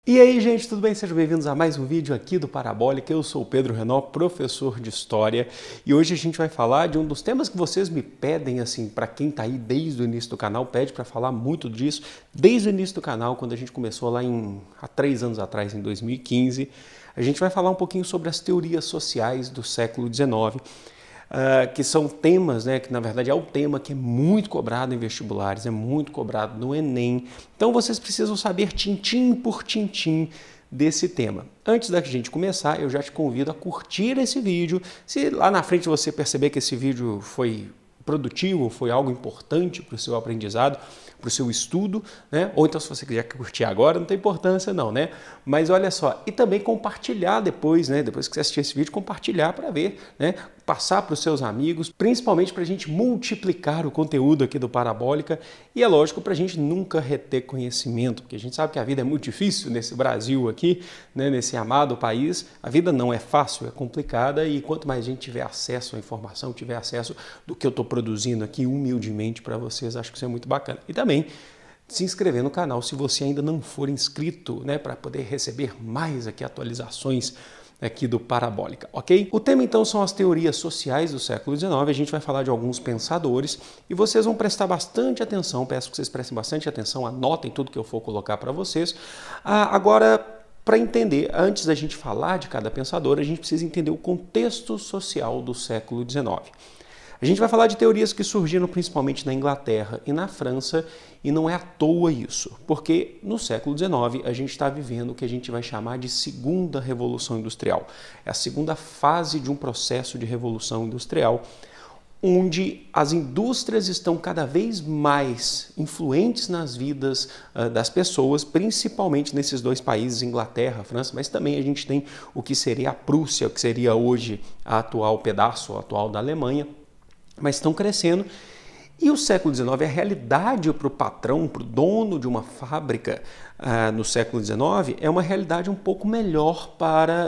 E aí, gente, tudo bem? Sejam bem-vindos a mais um vídeo aqui do Parabólica. Eu sou o Pedro Renault, professor de História, e hoje a gente vai falar de um dos temas que vocês me pedem, assim, para quem tá aí desde o início do canal, pede para falar muito disso, desde o início do canal, quando a gente começou lá há 3 anos atrás, em 2015. A gente vai falar um pouquinho sobre as teorias sociais do século XIX, que são temas, né, que na verdade é o tema que é muito cobrado em vestibulares, é muito cobrado no Enem. Então vocês precisam saber tintim por tintim desse tema. Antes da gente começar, eu já te convido a curtir esse vídeo. Se lá na frente você perceber que esse vídeo foi produtivo, foi algo importante para o seu aprendizado, para o seu estudo, né? Ou então se você quiser curtir agora, não tem importância não, né? Mas olha só, e também compartilhar depois, né? Depois que você assistir esse vídeo, compartilhar para ver, né? Passar para os seus amigos, principalmente para a gente multiplicar o conteúdo aqui do Parabólica e é lógico para a gente nunca reter conhecimento, porque a gente sabe que a vida é muito difícil nesse Brasil aqui, né? Nesse amado país, a vida não é fácil, é complicada e quanto mais a gente tiver acesso à informação, tiver acesso do que eu estou produzindo aqui humildemente para vocês, acho que isso é muito bacana. E também se inscrever no canal se você ainda não for inscrito, né, para poder receber mais aqui atualizações aqui do Parabólica, ok? O tema então são as teorias sociais do século XIX, a gente vai falar de alguns pensadores e vocês vão prestar bastante atenção, peço que vocês prestem bastante atenção, anotem tudo que eu for colocar para vocês. Agora, para entender, antes da gente falar de cada pensador, a gente precisa entender o contexto social do século XIX. A gente vai falar de teorias que surgiram principalmente na Inglaterra e na França, e não é à toa isso, porque no século XIX a gente está vivendo o que a gente vai chamar de segunda revolução industrial. É a segunda fase de um processo de revolução industrial, onde as indústrias estão cada vez mais influentes nas vidas das pessoas, principalmente nesses dois países, Inglaterra, França, mas também a gente tem o que seria a Prússia, o que seria hoje a atual pedaço atual da Alemanha, mas estão crescendo. E o século XIX, a realidade para o patrão, para o dono de uma fábrica no século XIX, é uma realidade um pouco melhor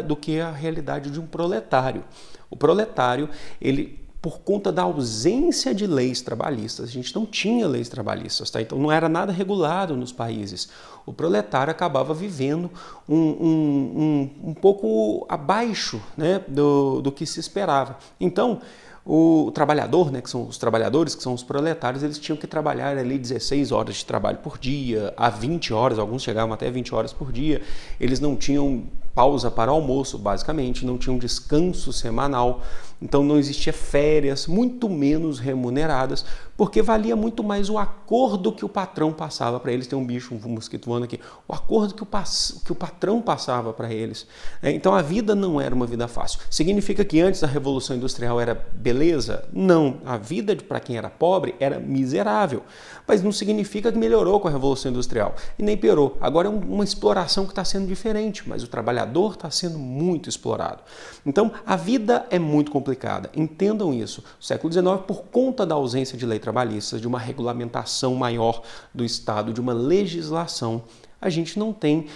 do que a realidade de um proletário. O proletário, ele, por conta da ausência de leis trabalhistas, a gente não tinha leis trabalhistas, tá? Então não era nada regulado nos países. O proletário acabava vivendo um pouco abaixo, né, do que se esperava. Então, o trabalhador, né, que são os trabalhadores, que são os proletários, eles tinham que trabalhar ali 16 horas de trabalho por dia, a 20 horas, alguns chegavam até 20 horas por dia, eles não tinham pausa para almoço, basicamente, não tinham descanso semanal, então não existia férias, muito menos remuneradas, porque valia muito mais o acordo que o patrão passava para eles. Tem um bicho, um mosquito voando aqui, o acordo que o patrão passava para eles. Então a vida não era uma vida fácil. Significa que antes da Revolução Industrial era beleza? Não, a vida para quem era pobre era miserável, mas não significa que melhorou com a Revolução Industrial e nem piorou. Agora é uma exploração que está sendo diferente, mas o trabalhador está sendo muito explorado. Então a vida é muito complicada, entendam isso. O século XIX, por conta da ausência de lei trabalhista, de uma regulamentação maior do Estado, de uma legislação, a gente não tem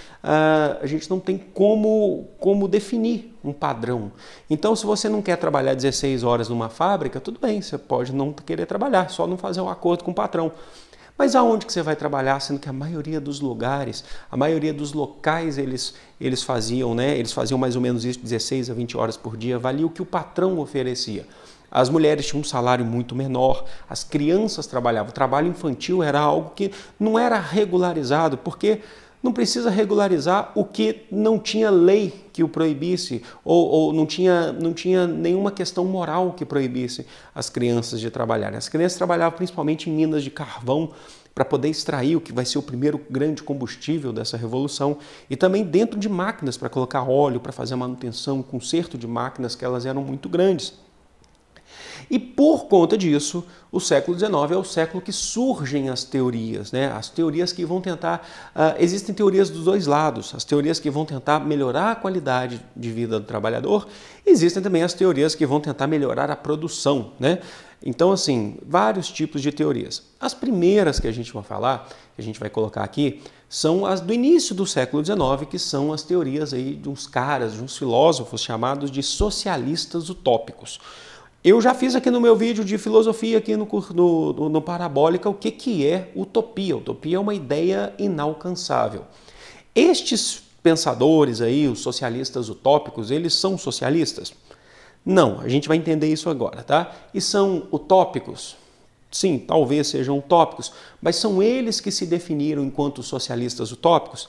como definir um padrão. Então, se você não quer trabalhar 16 horas numa fábrica, tudo bem, você pode não querer trabalhar, só não fazer um acordo com o patrão. Mas aonde que você vai trabalhar, sendo que a maioria dos lugares, a maioria dos locais eles faziam, né? Eles faziam mais ou menos isso, 16 a 20 horas por dia, valia o que o patrão oferecia. As mulheres tinham um salário muito menor, as crianças trabalhavam. O trabalho infantil era algo que não era regularizado, porque não precisa regularizar o que não tinha lei que o proibisse, ou não tinha nenhuma questão moral que proibisse as crianças de trabalharem. As crianças trabalhavam principalmente em minas de carvão, para poder extrair o que vai ser o primeiro grande combustível dessa revolução, e também dentro de máquinas para colocar óleo, para fazer a manutenção, conserto de máquinas que elas eram muito grandes. E por conta disso, o século XIX é o século que surgem as teorias, né? As teorias que vão tentar... existem teorias dos dois lados, as teorias que vão tentar melhorar a qualidade de vida do trabalhador, existem também as teorias que vão tentar melhorar a produção, né? Então, assim, vários tipos de teorias. As primeiras que a gente vai falar, que a gente vai colocar aqui, são as do início do século XIX, que são as teorias aí de uns caras, de uns filósofos chamados de socialistas utópicos. Eu já fiz aqui no meu vídeo de filosofia, aqui no Parabólica, o que é utopia. Utopia é uma ideia inalcançável. Estes pensadores aí, os socialistas utópicos, eles são socialistas? Não, a gente vai entender isso agora, tá? E são utópicos? Sim, talvez sejam utópicos, mas são eles que se definiram enquanto socialistas utópicos?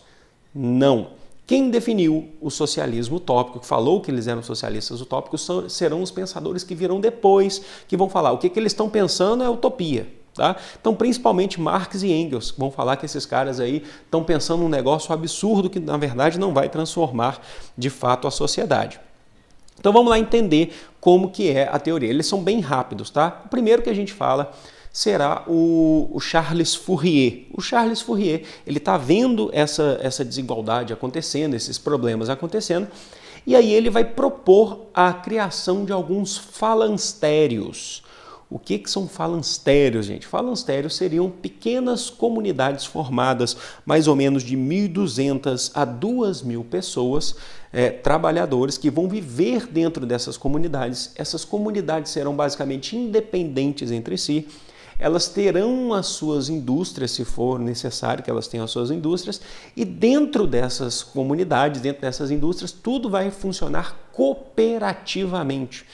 Não. Quem definiu o socialismo utópico, que falou que eles eram socialistas utópicos, serão os pensadores que virão depois, que vão falar o que eles estão pensando é utopia. Tá? Então, principalmente Marx e Engels vão falar que esses caras aí estão pensando num negócio absurdo que, na verdade, não vai transformar de fato a sociedade. Então, vamos lá entender como que é a teoria. Eles são bem rápidos, tá? O primeiro que a gente fala será o Charles Fourier. O Charles Fourier, ele está vendo essa desigualdade acontecendo, esses problemas acontecendo, e aí ele vai propor a criação de alguns falancérios. O que são falancérios, gente? Falancérios seriam pequenas comunidades formadas mais ou menos de 1.200 a 2.000 pessoas, trabalhadores que vão viver dentro dessas comunidades. Essas comunidades serão basicamente independentes entre si. Elas terão as suas indústrias, se for necessário que elas tenham as suas indústrias, e dentro dessas comunidades, dentro dessas indústrias, tudo vai funcionar cooperativamente.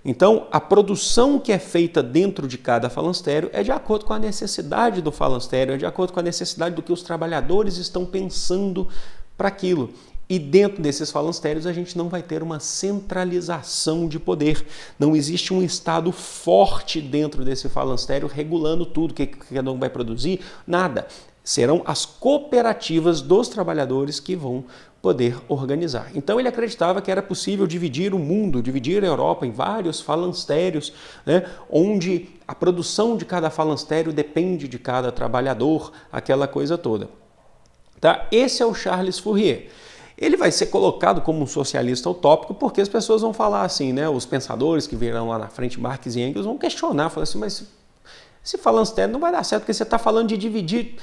Então, a produção que é feita dentro de cada falancério é de acordo com a necessidade do falancério, é de acordo com a necessidade do que os trabalhadores estão pensando para aquilo. E dentro desses falancérios a gente não vai ter uma centralização de poder. Não existe um Estado forte dentro desse falancério regulando tudo, o que cada um vai produzir, nada. Serão as cooperativas dos trabalhadores que vão poder organizar. Então ele acreditava que era possível dividir o mundo, dividir a Europa em vários falancérios, né, onde a produção de cada falancério depende de cada trabalhador, aquela coisa toda. Tá? Esse é o Charles Fourier. Ele vai ser colocado como um socialista utópico porque as pessoas vão falar assim, né? Os pensadores que virão lá na frente, Marx e Engels, vão questionar, falar assim, mas esse falancério não vai dar certo porque você está falando de dividir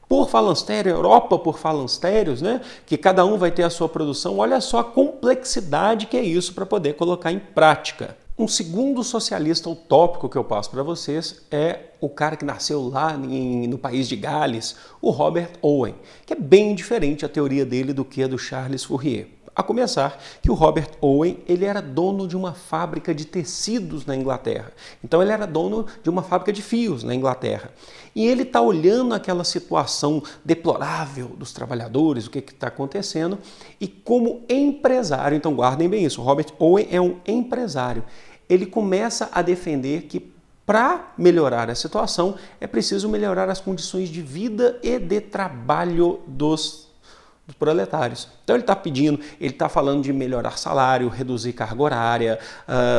por falancério, Europa por falancérios, né? Que cada um vai ter a sua produção. Olha só a complexidade que é isso para poder colocar em prática. Um segundo socialista utópico que eu passo para vocês é o cara que nasceu lá no país de Gales, o Robert Owen, que é bem diferente a teoria dele do que a do Charles Fourier. A começar que o Robert Owen, ele era dono de uma fábrica de tecidos na Inglaterra. Então ele era dono de uma fábrica de fios na Inglaterra. E ele está olhando aquela situação deplorável dos trabalhadores, o que está acontecendo, e como empresário, então guardem bem isso, o Robert Owen é um empresário. Ele começa a defender que para melhorar a situação é preciso melhorar as condições de vida e de trabalho dos proletários. Então ele está pedindo, ele está falando de melhorar salário, reduzir carga horária,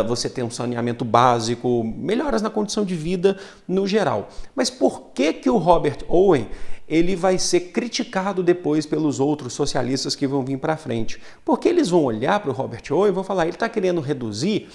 você ter um saneamento básico, melhoras na condição de vida no geral. Mas por que o Robert Owen ele vai ser criticado depois pelos outros socialistas que vão vir para frente? Porque eles vão olhar para o Robert Owen e vão falar, ele está querendo reduzir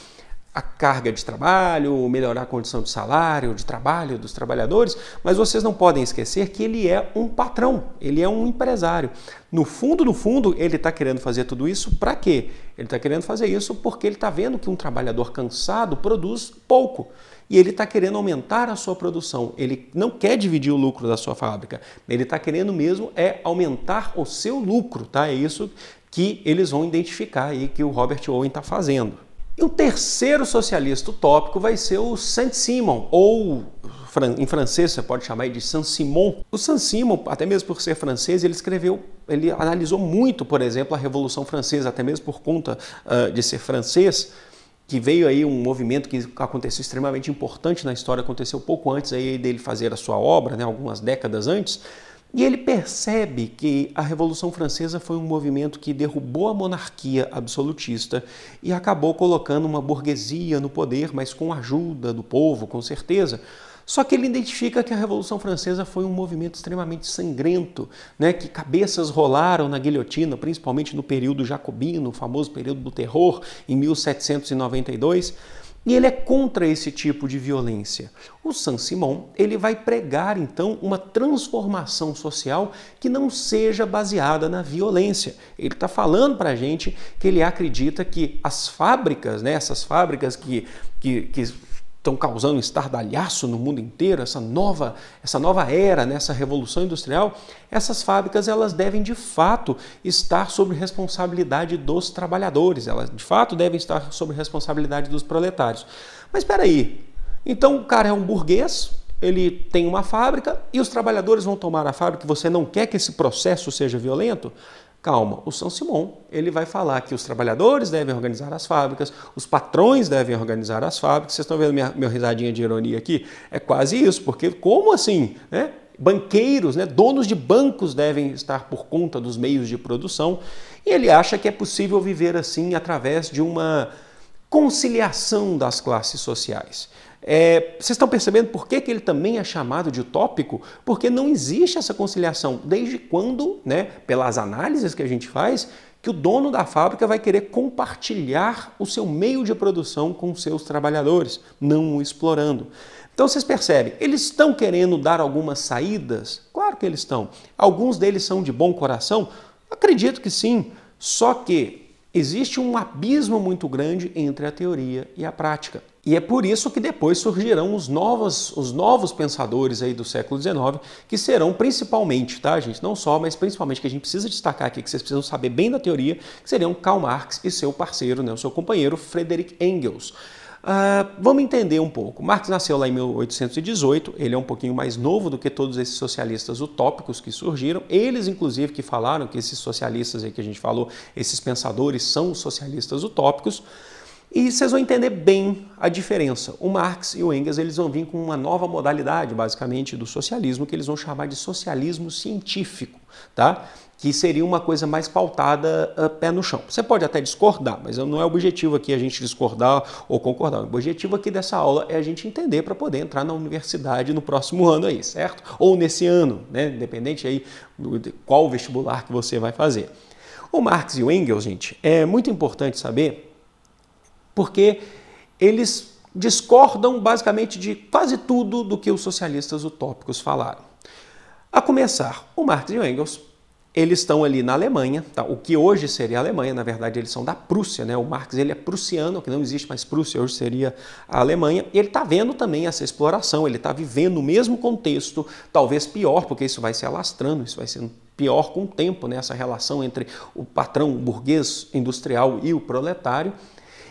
a carga de trabalho, melhorar a condição de salário, de trabalho dos trabalhadores, mas vocês não podem esquecer que ele é um patrão, ele é um empresário. No fundo, ele está querendo fazer tudo isso para quê? Ele está querendo fazer isso porque ele está vendo que um trabalhador cansado produz pouco e ele está querendo aumentar a sua produção. Ele não quer dividir o lucro da sua fábrica, ele está querendo mesmo aumentar o seu lucro, tá? É isso que eles vão identificar aí que o Robert Owen está fazendo. E o terceiro socialista utópico vai ser o Saint-Simon, ou em francês você pode chamar de Saint-Simon. O Saint-Simon, até mesmo por ser francês, ele analisou muito, por exemplo, a Revolução Francesa, até mesmo por conta de ser francês, que veio aí um movimento que aconteceu extremamente importante na história, aconteceu pouco antes aí dele fazer a sua obra, né, algumas décadas antes. E ele percebe que a Revolução Francesa foi um movimento que derrubou a monarquia absolutista e acabou colocando uma burguesia no poder, mas com a ajuda do povo, com certeza. Só que ele identifica que a Revolução Francesa foi um movimento extremamente sangrento, né, que cabeças rolaram na guilhotina, principalmente no período jacobino, o famoso período do terror, em 1792. E ele é contra esse tipo de violência. O Saint-Simon, ele vai pregar, então, uma transformação social que não seja baseada na violência. Ele está falando para a gente que ele acredita que as fábricas, né, essas fábricas que estão causando um estardalhaço no mundo inteiro, essa nova era, nessa revolução industrial, essas fábricas elas devem de fato estar sob responsabilidade dos trabalhadores, elas de fato devem estar sob responsabilidade dos proletários. Mas espera aí, então o cara é um burguês, ele tem uma fábrica e os trabalhadores vão tomar a fábrica e você não quer que esse processo seja violento? Calma, o Saint-Simon ele vai falar que os trabalhadores devem organizar as fábricas, os patrões devem organizar as fábricas. Vocês estão vendo minha risadinha de ironia aqui? É quase isso, porque como assim, né? Banqueiros, né? Donos de bancos devem estar por conta dos meios de produção e ele acha que é possível viver assim através de uma conciliação das classes sociais. Vocês estão percebendo por que ele também é chamado de utópico? Porque não existe essa conciliação. Desde quando, né, pelas análises que a gente faz, que o dono da fábrica vai querer compartilhar o seu meio de produção com seus trabalhadores, não o explorando. Então vocês percebem, eles estão querendo dar algumas saídas? Claro que eles estão. Alguns deles são de bom coração? Acredito que sim. Só que existe um abismo muito grande entre a teoria e a prática. E é por isso que depois surgirão os novos pensadores aí do século XIX, que serão principalmente, tá, gente? Não só, mas principalmente, que a gente precisa destacar aqui, que vocês precisam saber bem da teoria, que seriam Karl Marx e seu parceiro, né, o seu companheiro, Friedrich Engels. Vamos entender um pouco. Marx nasceu lá em 1818, ele é um pouquinho mais novo do que todos esses socialistas utópicos que surgiram, eles inclusive que falaram que esses socialistas aí que a gente falou, esses pensadores são os socialistas utópicos, e vocês vão entender bem a diferença. O Marx e o Engels eles vão vir com uma nova modalidade, basicamente, do socialismo, que eles vão chamar de socialismo científico, tá? Que seria uma coisa mais pautada pé no chão. Você pode até discordar, mas não é o objetivo aqui a gente discordar ou concordar. O objetivo aqui dessa aula é a gente entender para poder entrar na universidade no próximo ano aí, certo? Ou nesse ano, né? Independente aí de qual vestibular que você vai fazer. O Marx e o Engels, gente, é muito importante saber porque eles discordam basicamente de quase tudo do que os socialistas utópicos falaram. A começar, o Marx e o Engels, eles estão ali na Alemanha, tá? O que hoje seria a Alemanha, na verdade eles são da Prússia, né? O Marx ele é prussiano, que não existe mais Prússia, hoje seria a Alemanha, e ele está vendo também essa exploração, ele está vivendo o mesmo contexto, talvez pior, porque isso vai se alastrando, isso vai sendo pior com o tempo, né? Essa relação entre o patrão burguês industrial e o proletário.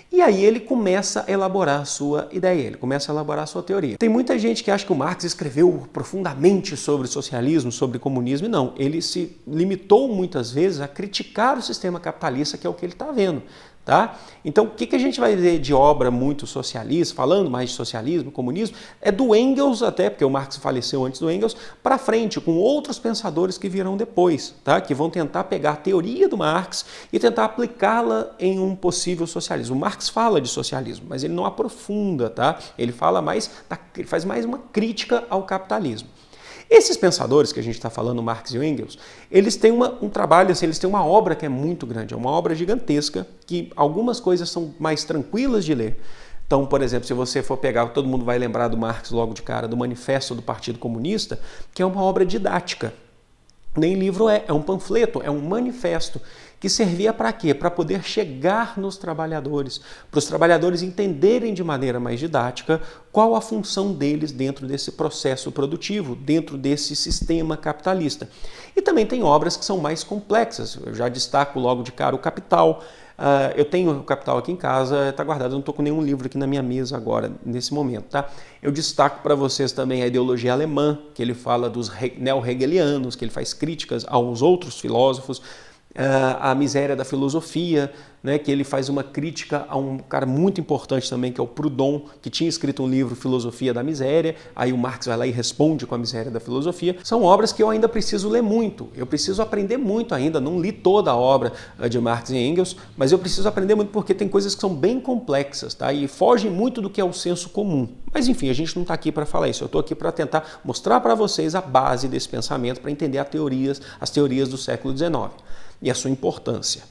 E aí ele começa a elaborar a sua ideia, ele começa a elaborar a sua teoria. Tem muita gente que acha que o Marx escreveu profundamente sobre socialismo, sobre comunismo, e não. Ele se limitou muitas vezes a criticar o sistema capitalista, que é o que ele está vendo. Tá? Então, o que a gente vai ver de obra muito socialista, falando mais de socialismo, comunismo, é do Engels até, porque o Marx faleceu antes do Engels, para frente, com outros pensadores que virão depois, tá? Que vão tentar pegar a teoria do Marx e tentar aplicá-la em um possível socialismo. O Marx fala de socialismo, mas ele não aprofunda, tá? Ele fala mais, ele faz mais uma crítica ao capitalismo. Esses pensadores que a gente está falando, Marx e Engels, eles têm um trabalho, assim, eles têm uma obra que é muito grande, é uma obra gigantesca, que algumas coisas são mais tranquilas de ler. Então, por exemplo, se você for pegar, todo mundo vai lembrar do Marx logo de cara, do Manifesto do Partido Comunista, que é uma obra didática. Nem livro é um panfleto, é um manifesto, que servia para quê? Para poder chegar nos trabalhadores, para os trabalhadores entenderem de maneira mais didática qual a função deles dentro desse processo produtivo, dentro desse sistema capitalista. E também tem obras que são mais complexas, eu já destaco logo de cara o Capital. Eu tenho o Capital aqui em casa, está guardado, eu não estou com nenhum livro aqui na minha mesa agora, nesse momento, tá? Eu destaco para vocês também a ideologia alemã, que ele fala dos neo-hegelianos, que ele faz críticas aos outros filósofos, a miséria da filosofia, né, que ele faz uma crítica a um cara muito importante também, que é o Proudhon, que tinha escrito um livro, Filosofia da Miséria, aí o Marx vai lá e responde com a miséria da filosofia. São obras que eu ainda preciso ler muito, eu preciso aprender muito ainda, não li toda a obra de Marx e Engels, mas eu preciso aprender muito porque tem coisas que são bem complexas, tá? E fogem muito do que é o senso comum. Mas enfim, a gente não está aqui para falar isso, eu estou aqui para tentar mostrar para vocês a base desse pensamento, para entender as teorias do século XIX e a sua importância.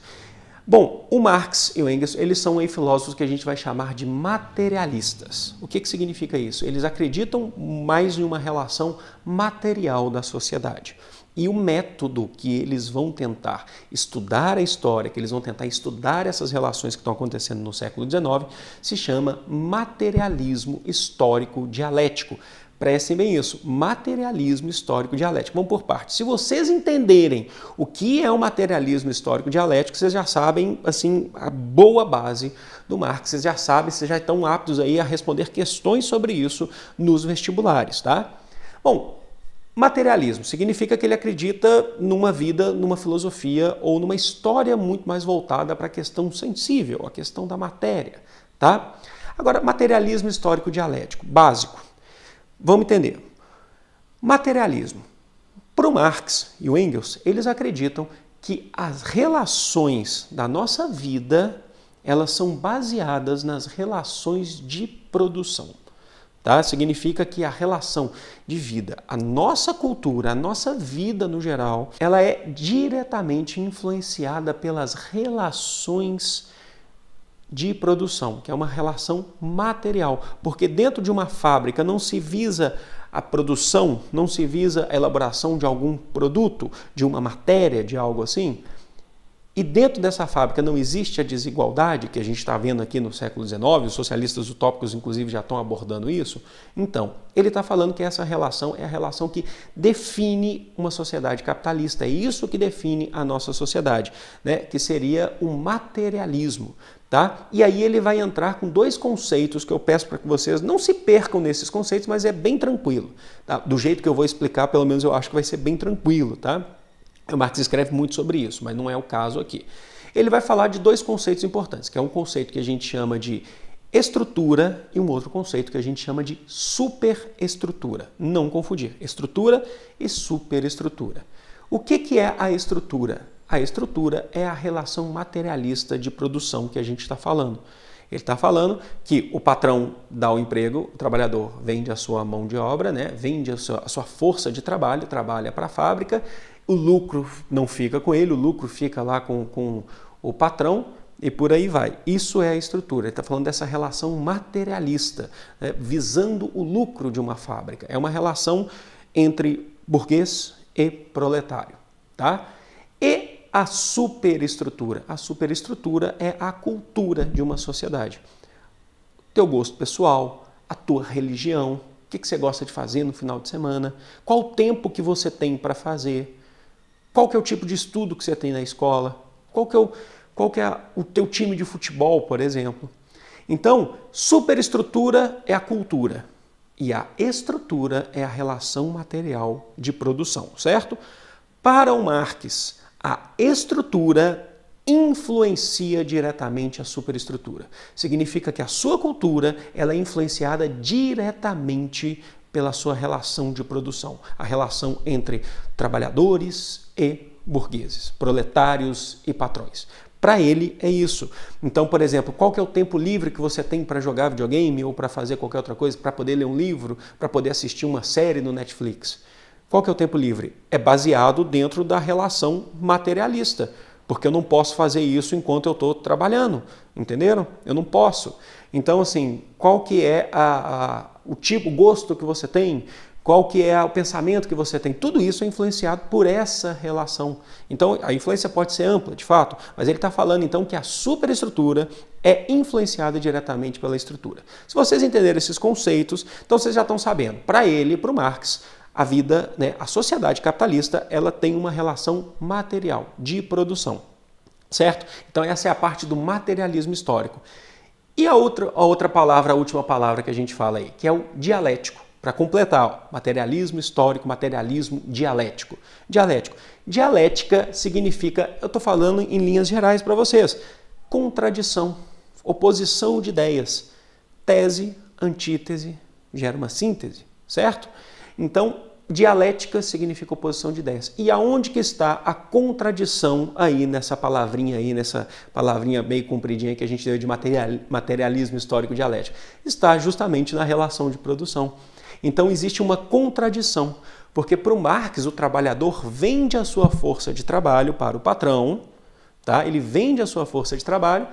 Bom, o Marx e o Engels, eles são aí filósofos que a gente vai chamar de materialistas. O que significa isso? Eles acreditam mais em uma relação material da sociedade. E o método que eles vão tentar estudar a história, que eles vão tentar estudar essas relações que estão acontecendo no século XIX, se chama materialismo histórico dialético. Prestem bem isso, materialismo histórico dialético. Vamos por partes. Se vocês entenderem o que é o materialismo histórico dialético, vocês já sabem, assim, a boa base do Marx. Vocês já sabem, vocês já estão aptos aí a responder questões sobre isso nos vestibulares, tá? Bom, materialismo significa que ele acredita numa vida, numa filosofia ou numa história muito mais voltada para a questão sensível, a questão da matéria, tá? Agora, materialismo histórico dialético, básico. Vamos entender. Materialismo. Para o Marx e o Engels, eles acreditam que as relações da nossa vida, elas são baseadas nas relações de produção. Tá? Significa que a relação de vida, a nossa cultura, a nossa vida no geral, ela é diretamente influenciada pelas relações de produção, que é uma relação material, porque dentro de uma fábrica não se visa a produção, não se visa a elaboração de algum produto, de uma matéria, de algo assim. E dentro dessa fábrica não existe a desigualdade que a gente está vendo aqui no século XIX, os socialistas utópicos inclusive já estão abordando isso. Então, ele está falando que essa relação é a relação que define uma sociedade capitalista, é isso que define a nossa sociedade, né? Que seria o materialismo. Tá? E aí ele vai entrar com dois conceitos que eu peço para que vocês não se percam nesses conceitos, mas é bem tranquilo. Tá? Do jeito que eu vou explicar, pelo menos eu acho que vai ser bem tranquilo. Tá? O Marx escreve muito sobre isso, mas não é o caso aqui. Ele vai falar de dois conceitos importantes, que é um conceito que a gente chama de estrutura e um outro conceito que a gente chama de superestrutura. Não confundir, estrutura e superestrutura. O que é a estrutura? A estrutura é a relação materialista de produção que a gente está falando. Ele está falando que o patrão dá o emprego, o trabalhador vende a sua mão de obra, né? Vende a sua força de trabalho, trabalha para a fábrica, o lucro não fica com ele, o lucro fica lá com o patrão e por aí vai. Isso é a estrutura. Ele está falando dessa relação materialista, né? Visando o lucro de uma fábrica. É uma relação entre burguês e proletário. Tá? E a superestrutura. A superestrutura é a cultura de uma sociedade. Teu gosto pessoal, a tua religião, o que você gosta de fazer no final de semana, qual o tempo que você tem para fazer, qual que é o tipo de estudo que você tem na escola, qual que é o teu time de futebol, por exemplo. Então, superestrutura é a cultura e a estrutura é a relação material de produção, certo? Para o Marx, a estrutura influencia diretamente a superestrutura. Significa que a sua cultura ela é influenciada diretamente pela sua relação de produção, a relação entre trabalhadores e burgueses, proletários e patrões. Para ele é isso. Então, por exemplo, qual que é o tempo livre que você tem para jogar videogame ou para fazer qualquer outra coisa, para poder ler um livro, para poder assistir uma série no Netflix? Qual que é o tempo livre? É baseado dentro da relação materialista, porque eu não posso fazer isso enquanto eu estou trabalhando, entenderam? Eu não posso. Então, assim, qual que é o tipo, o gosto que você tem? Qual que é o pensamento que você tem? Tudo isso é influenciado por essa relação. Então, a influência pode ser ampla, de fato, mas ele está falando, então, que a superestrutura é influenciada diretamente pela estrutura. Se vocês entenderem esses conceitos, então vocês já estão sabendo. Para ele, para o Marx, a vida, né, a sociedade capitalista, ela tem uma relação material, de produção, certo? Então essa é a parte do materialismo histórico. E a outra palavra, a última palavra que a gente fala aí, que é o dialético. Para completar, ó, materialismo histórico, materialismo dialético. Dialética significa, eu estou falando em linhas gerais para vocês, contradição, oposição de ideias. Tese, antítese, gera uma síntese, certo? Então, dialética significa oposição de ideias. E aonde que está a contradição aí nessa palavrinha meio compridinha que a gente deu de materialismo histórico dialético? Está justamente na relação de produção. Então existe uma contradição, porque para o Marx o trabalhador vende a sua força de trabalho para o patrão, tá? Ele vende a sua força de trabalho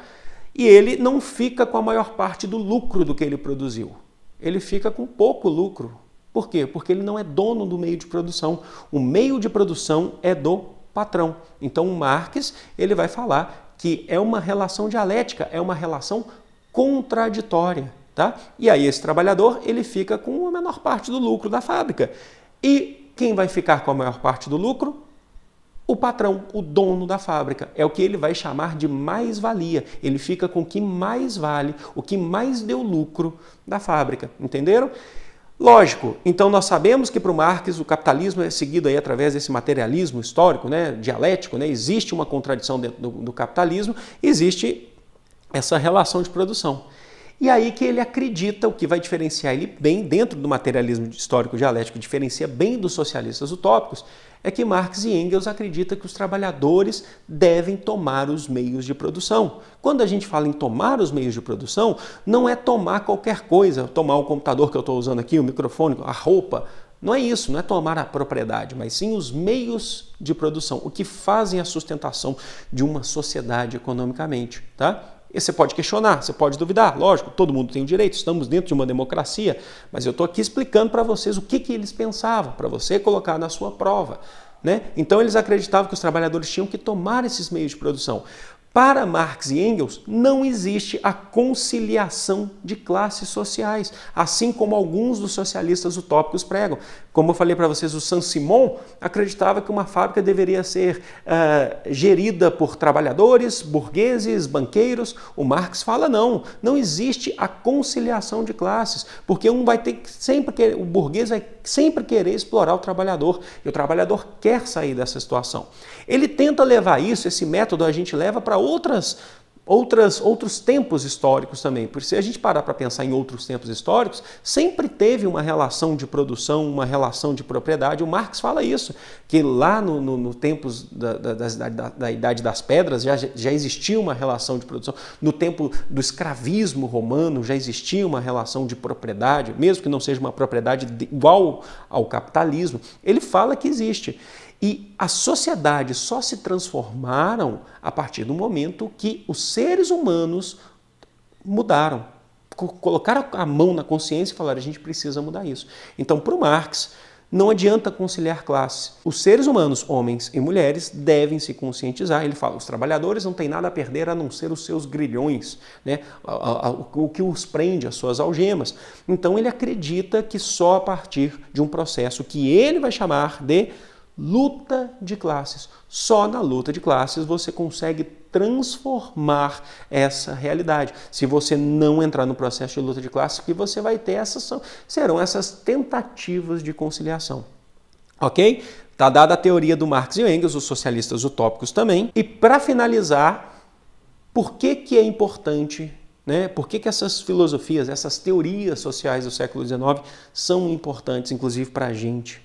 e ele não fica com a maior parte do lucro do que ele produziu. Ele fica com pouco lucro. Por quê? Porque ele não é dono do meio de produção. O meio de produção é do patrão. Então, o Marx ele vai falar que é uma relação dialética, é uma relação contraditória. Tá? E aí esse trabalhador ele fica com a menor parte do lucro da fábrica. E quem vai ficar com a maior parte do lucro? O patrão, o dono da fábrica. É o que ele vai chamar de mais-valia. Ele fica com o que mais vale, o que mais deu lucro da fábrica. Entenderam? Lógico, então nós sabemos que para o Marx o capitalismo é seguido aí através desse materialismo histórico, né, dialético, né, existe uma contradição dentro do capitalismo, existe essa relação de produção. E aí que ele acredita, o que vai diferenciar ele bem dentro do materialismo histórico dialético, diferencia bem dos socialistas utópicos, é que Marx e Engels acreditam que os trabalhadores devem tomar os meios de produção. Quando a gente fala em tomar os meios de produção, não é tomar qualquer coisa, tomar o computador que eu estou usando aqui, o microfone, a roupa. Não é isso, não é tomar a propriedade, mas sim os meios de produção, o que fazem a sustentação de uma sociedade economicamente, tá? E você pode questionar, você pode duvidar, lógico, todo mundo tem o direito, estamos dentro de uma democracia, mas eu estou aqui explicando para vocês o que eles pensavam, para você colocar na sua prova, né? Então eles acreditavam que os trabalhadores tinham que tomar esses meios de produção. Para Marx e Engels, não existe a conciliação de classes sociais, assim como alguns dos socialistas utópicos pregam. Como eu falei para vocês, o Saint-Simon acreditava que uma fábrica deveria ser gerida por trabalhadores, burgueses, banqueiros. O Marx fala não existe a conciliação de classes, porque um vai ter que sempre o burguês vai sempre querer explorar o trabalhador, e o trabalhador quer sair dessa situação. Ele tenta levar isso, esse método a gente leva para outros tempos históricos também. Porque se a gente parar para pensar em outros tempos históricos, sempre teve uma relação de produção, uma relação de propriedade. O Marx fala isso, que lá no tempos da Idade das Pedras já existia uma relação de produção. No tempo do escravismo romano já existia uma relação de propriedade, mesmo que não seja uma propriedade igual ao capitalismo. Ele fala que existe. E as sociedades só se transformaram a partir do momento que os seres humanos mudaram, colocaram a mão na consciência e falaram, a gente precisa mudar isso. Então, para o Marx, não adianta conciliar classes. Os seres humanos, homens e mulheres, devem se conscientizar. Ele fala, os trabalhadores não têm nada a perder a não ser os seus grilhões, né? O que os prende, as suas algemas. Então, ele acredita que só a partir de um processo que ele vai chamar de luta de classes. Só na luta de classes você consegue transformar essa realidade. Se você não entrar no processo de luta de classes, o que você vai ter serão essas tentativas de conciliação. Ok? Está dada a teoria do Marx e Engels, os socialistas utópicos também. E para finalizar, por que é importante, né? Por que essas filosofias, essas teorias sociais do século XIX são importantes, inclusive para a gente?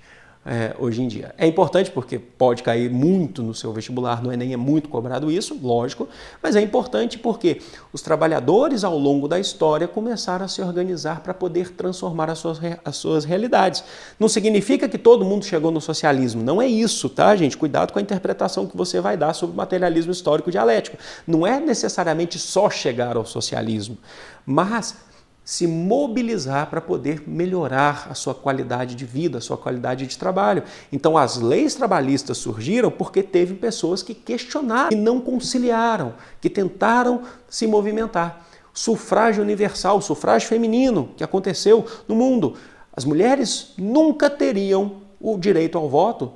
Hoje em dia. É importante porque pode cair muito no seu vestibular, no Enem é muito cobrado isso, lógico, mas é importante porque os trabalhadores ao longo da história começaram a se organizar para poder transformar as suas realidades. Não significa que todo mundo chegou no socialismo, não é isso, tá, gente? Cuidado com a interpretação que você vai dar sobre o materialismo histórico dialético. Não é necessariamente só chegar ao socialismo, mas se mobilizar para poder melhorar a sua qualidade de vida, a sua qualidade de trabalho. Então as leis trabalhistas surgiram porque teve pessoas que questionaram, que não conciliaram, que tentaram se movimentar. Sufrágio universal, o sufrágio feminino que aconteceu no mundo. As mulheres nunca teriam o direito ao voto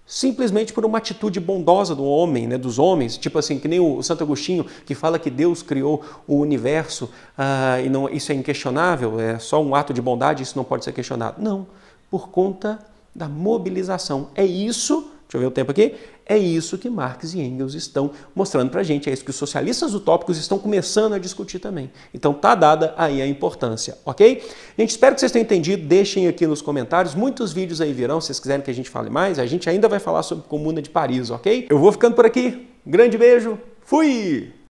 simplesmente por uma atitude bondosa do homem, né, dos homens, tipo assim, que nem o Santo Agostinho, que fala que Deus criou o universo e não, isso é inquestionável, é só um ato de bondade, isso não pode ser questionado. Não, por conta da mobilização. É isso, deixa eu ver o tempo aqui, é isso que Marx e Engels estão mostrando para a gente, é isso que os socialistas utópicos estão começando a discutir também. Então tá dada aí a importância, ok? Gente, espero que vocês tenham entendido, deixem aqui nos comentários, muitos vídeos aí virão, se vocês quiserem que a gente fale mais, a gente ainda vai falar sobre a Comuna de Paris, ok? Eu vou ficando por aqui, grande beijo, fui!